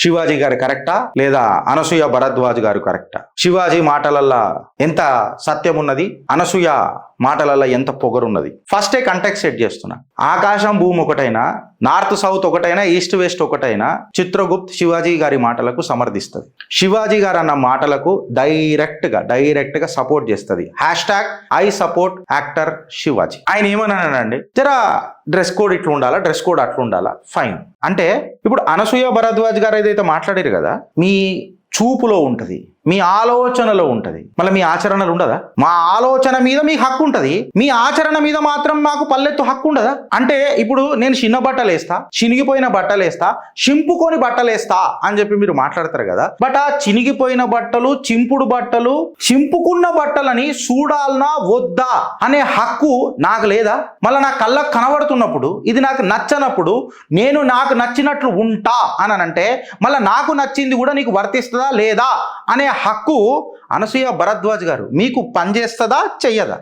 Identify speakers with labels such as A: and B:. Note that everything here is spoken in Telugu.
A: శివాజీ గారు కరెక్టా లేదా అనసూయ భరద్వాజ్ గారు కరెక్టా? శివాజీ మాటలల్లా ఎంత సత్యం ఉన్నది, అనసూయ మాటలల్లా ఎంత పొగరున్నది? ఫస్టే కంటెక్స్ట్ సెట్ చేస్తున్నా. ఆకాశం భూమి ఒకటైనా, నార్త్ సౌత్ ఒకటైనా, ఈస్ట్ వెస్ట్ ఒకటైనా చిత్రగుప్త్ శివాజీ గారి మాటలకు సమర్థిస్తుంది. శివాజీ గారు అన్న మాటలకు డైరెక్ట్ గా సపోర్ట్ చేస్తుంది. #I support actor Shivaji. ఆయన ఏమన్నానండి, జరా డ్రెస్ కోడ్ ఇట్లా ఉండాలా, డ్రెస్ కోడ్ అట్లా ఉండాలా, ఫైన్. అంటే ఇప్పుడు అనసూయ భరద్వాజ్ గారు ఏదైతే మాట్లాడారు కదా, మీ చూపులో ఉంటది, మీ ఆలోచనలో ఉంటది, మళ్ళీ మీ ఆచరణలు ఉండదా? మా ఆలోచన మీద మీకు హక్కు ఉంటది, మీ ఆచరణ మీద మాత్రం మాకు పల్లెత్తు హక్కు ఉండదా? అంటే ఇప్పుడు నేను చిన్న బట్టలు వేస్తా, చినిగిపోయిన బట్టలు వేస్తా, చింపుకొని బట్టలు వేస్తా అని చెప్పి మీరు మాట్లాడతారు కదా, బట్ ఆ చినిగిపోయిన బట్టలు, చింపుడు బట్టలు, చింపుకున్న బట్టలని చూడాలనా వద్దా అనే హక్కు నాకు లేదా? మళ్ళీ నా కళ్ళకు కనబడుతున్నప్పుడు ఇది నాకు నచ్చనప్పుడు నేను నాకు నచ్చినట్లు ఉంటా అని అంటే మళ్ళీ నాకు నచ్చింది కూడా నీకు వర్తిస్తుందా లేదా అనే హక్కు అనసూయ భరద్వాజ్ గారు మీకు పనిచేస్తుందా చెయ్యదా?